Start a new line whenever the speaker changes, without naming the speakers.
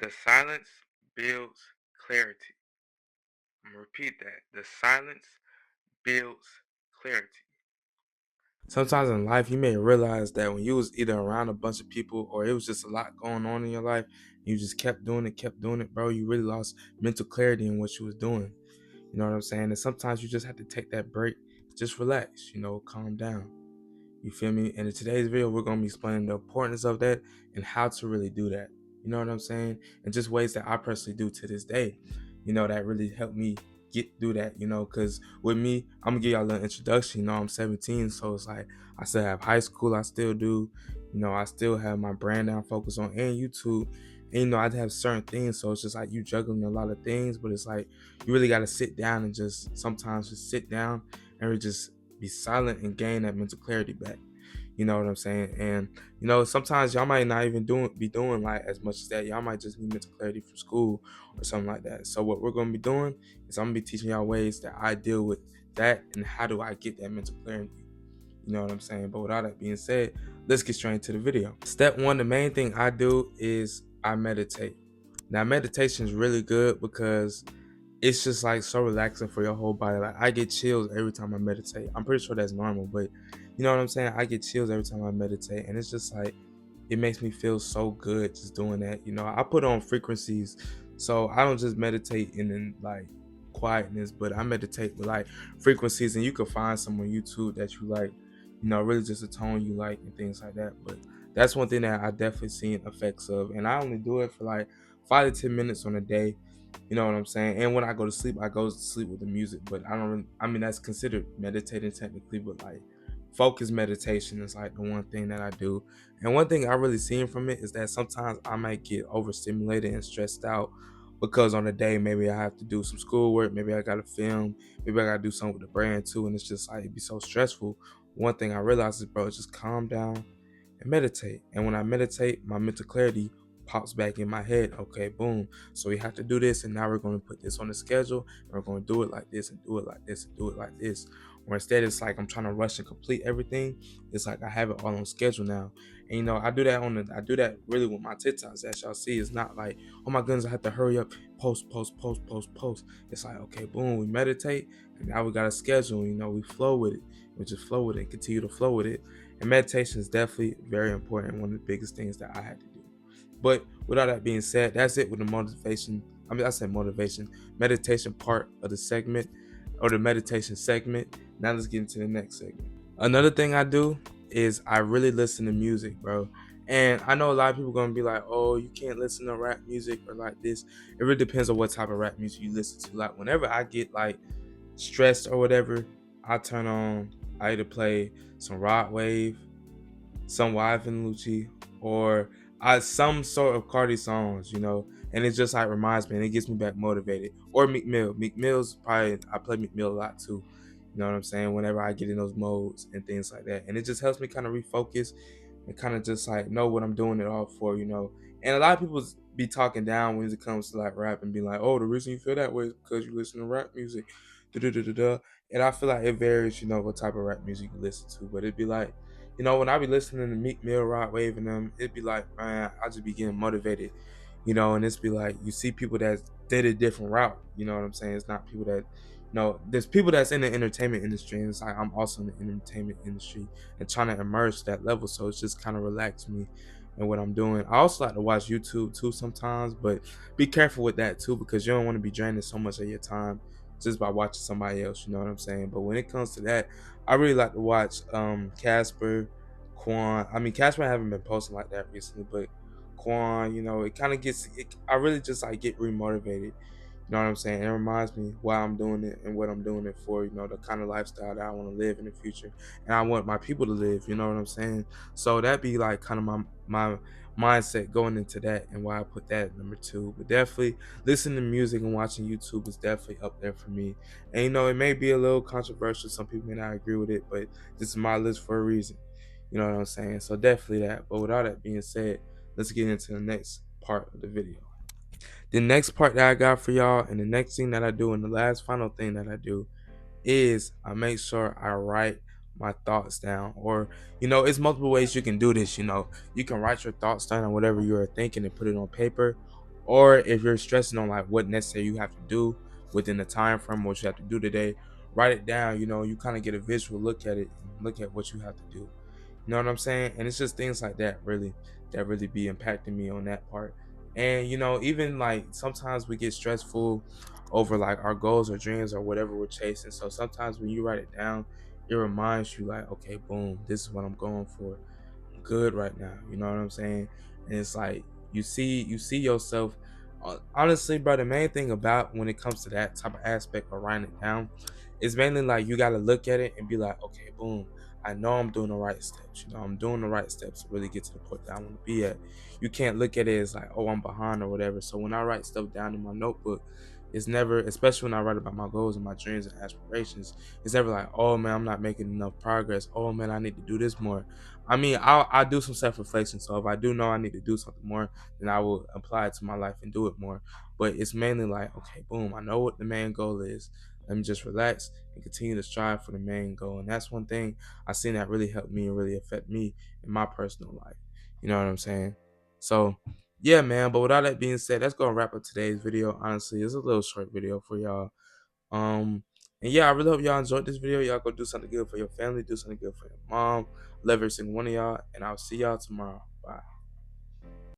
The silence builds clarity. I'm gonna repeat that. The silence builds clarity. Sometimes in life, you may realize that when you was either around a bunch of people or it was just a lot going on in your life, you just kept doing it, bro. You really lost mental clarity in what you was doing. You know what I'm saying? And sometimes you just have to take that break, just relax, calm down. You feel me? And in today's video, we're gonna be explaining the importance of that and how to really do that. You know what I'm saying? And just ways that I personally do to this day, that really helped me get through that, because with me, I'm gonna give y'all a little introduction. I'm 17, so it's like I still have high school, I still do, I still have my brand that I'm focused on and YouTube. And I have certain things, so it's just like you juggling a lot of things, but it's like you really gotta sit down and just sometimes just sit down and really just be silent and gain that mental clarity back. You know what I'm saying? And sometimes y'all might not even be doing like as much as that. Y'all might just need mental clarity from school or something like that. So what we're gonna be doing is I'm gonna be teaching y'all ways that I deal with that and how do I get that mental clarity. You know what I'm saying? But with all that being said, let's get straight into the video. Step one, the main thing I do is I meditate. Now meditation is really good because it's just like so relaxing for your whole body. Like I get chills every time I meditate. I'm pretty sure that's normal, but you know what I'm saying? I get chills every time I meditate, and it's just like it makes me feel so good just doing that. I put on frequencies, so I don't just meditate in like quietness, but I meditate with like frequencies, and you can find some on YouTube that you like, really just a tone you like and things like that. But that's one thing that I definitely seen effects of, and I only do it for like 5 to 10 minutes on a day. You know what I'm saying? And when I go to sleep, I go to sleep with the music, but I don't really, I mean, that's considered meditating technically, but like focus meditation is like the one thing that I do. And one thing I really seen from it is that sometimes I might get overstimulated and stressed out because on the day, maybe I have to do some schoolwork, maybe I got to film, maybe I got to do something with the brand too. And it's just like, it'd be so stressful. One thing I realized is, bro, just calm down and meditate. And when I meditate, my mental clarity pops back in my head. Okay, boom. So we have to do this, and now we're going to put this on the schedule, and we're going to do it like this, and do it like this, and do it like this. Or instead, it's like I'm trying to rush and complete everything. It's like I have it all on schedule now. And I do that I do that really with my TikToks. As y'all see, it's not like, oh my goodness, I have to hurry up, post, post, post, post, post. It's like, okay, boom, we meditate, and now we got a schedule. We flow with it. We just flow with it, continue to flow with it. And meditation is definitely very important, one of the biggest things that I had to do. But with all that being said, that's it with the motivation. I said motivation, meditation part of the segment or the meditation segment. Now let's get into the next segment. Another thing I do is I really listen to music, bro. And I know a lot of people gonna be like, "Oh, you can't listen to rap music or like this." It really depends on what type of rap music you listen to. Like whenever I get like stressed or whatever, I turn on. I either play some Rod Wave, some Wyvern Lucci, or some sort of Cardi songs, and it just like reminds me and it gets me back motivated. Or Meek Mill. Meek Mill's probably I play Meek Mill a lot too. You know what I'm saying? Whenever I get in those modes and things like that. And it just helps me kind of refocus and kind of just like know what I'm doing it all for. And a lot of people be talking down when it comes to like rap and be like, oh, the reason you feel that way is because you listen to rap music. Da, da, da, da, da. And I feel like it varies, what type of rap music you listen to. But it'd be like, when I be listening to Meek Mill, Rod Wave, and them, it'd be like, man, I just be getting motivated, and it's be like, you see people that did a different route, you know what I'm saying? It's not people that, there's people that's in the entertainment industry, and it's like, I'm also in the entertainment industry and trying to emerge to that level. So it's just kind of relaxed me and what I'm doing. I also like to watch YouTube too sometimes, but be careful with that too, because you don't want to be draining so much of your time just by watching somebody else, you know what I'm saying? But when it comes to that, I really like to watch Casper, Quan. I mean, Casper I haven't been posting like that recently, but Quan, it kind of I really just like get remotivated. You know what I'm saying? It reminds me why I'm doing it and what I'm doing it for, the kind of lifestyle that I want to live in the future. And I want my people to live, you know what I'm saying? So that'd be like kind of my mindset going into that and why I put that at number two. But definitely listening to music and watching YouTube is definitely up there for me. And it may be a little controversial. Some people may not agree with it, but this is my list for a reason. You know what I'm saying? So definitely that. But with all that being said, let's get into the next part of the video. The next part that I got for y'all, and the next thing that I do, and the last final thing that I do, is I make sure I write my thoughts down. Or, it's multiple ways you can do this. You can write your thoughts down on whatever you are thinking and put it on paper, Or if you're stressing on like what necessary you have to do within the time frame, what you have to do today, write it down. You kind of get a visual look at it and look at what you have to do. You know what I'm saying? And it's just things like that really be impacting me on that part. And even like sometimes we get stressful over like our goals or dreams or whatever we're chasing. So sometimes when you write it down, it reminds you like, okay, boom, this is what I'm going for. Good right now. You know what I'm saying? And it's like you see yourself. Honestly, bro, the main thing about when it comes to that type of aspect of writing it down is mainly like you got to look at it and be like, okay, boom, I know I'm doing the right steps. I'm doing the right steps to really get to the point that I want to be at. You can't look at it as like, oh, I'm behind or whatever. So when I write stuff down in my notebook, it's never, especially when I write about my goals and my dreams and aspirations, it's never like, oh man, I'm not making enough progress. Oh man, I need to do this more. I mean, I'll do some self reflection. So if I do know I need to do something more, then I will apply it to my life and do it more. But it's mainly like, okay, boom, I know what the main goal is. Let me just relax and continue to strive for the main goal. And that's one thing I seen that really helped me and really affect me in my personal life. You know what I'm saying? So yeah, man. But with all that being said, that's gonna wrap up today's video. Honestly, it's a little short video for y'all. Um, and yeah, I really hope y'all enjoyed this video. Y'all go do something good for your family, do something good for your mom. Love every single one of y'all, and I'll see y'all tomorrow. Bye.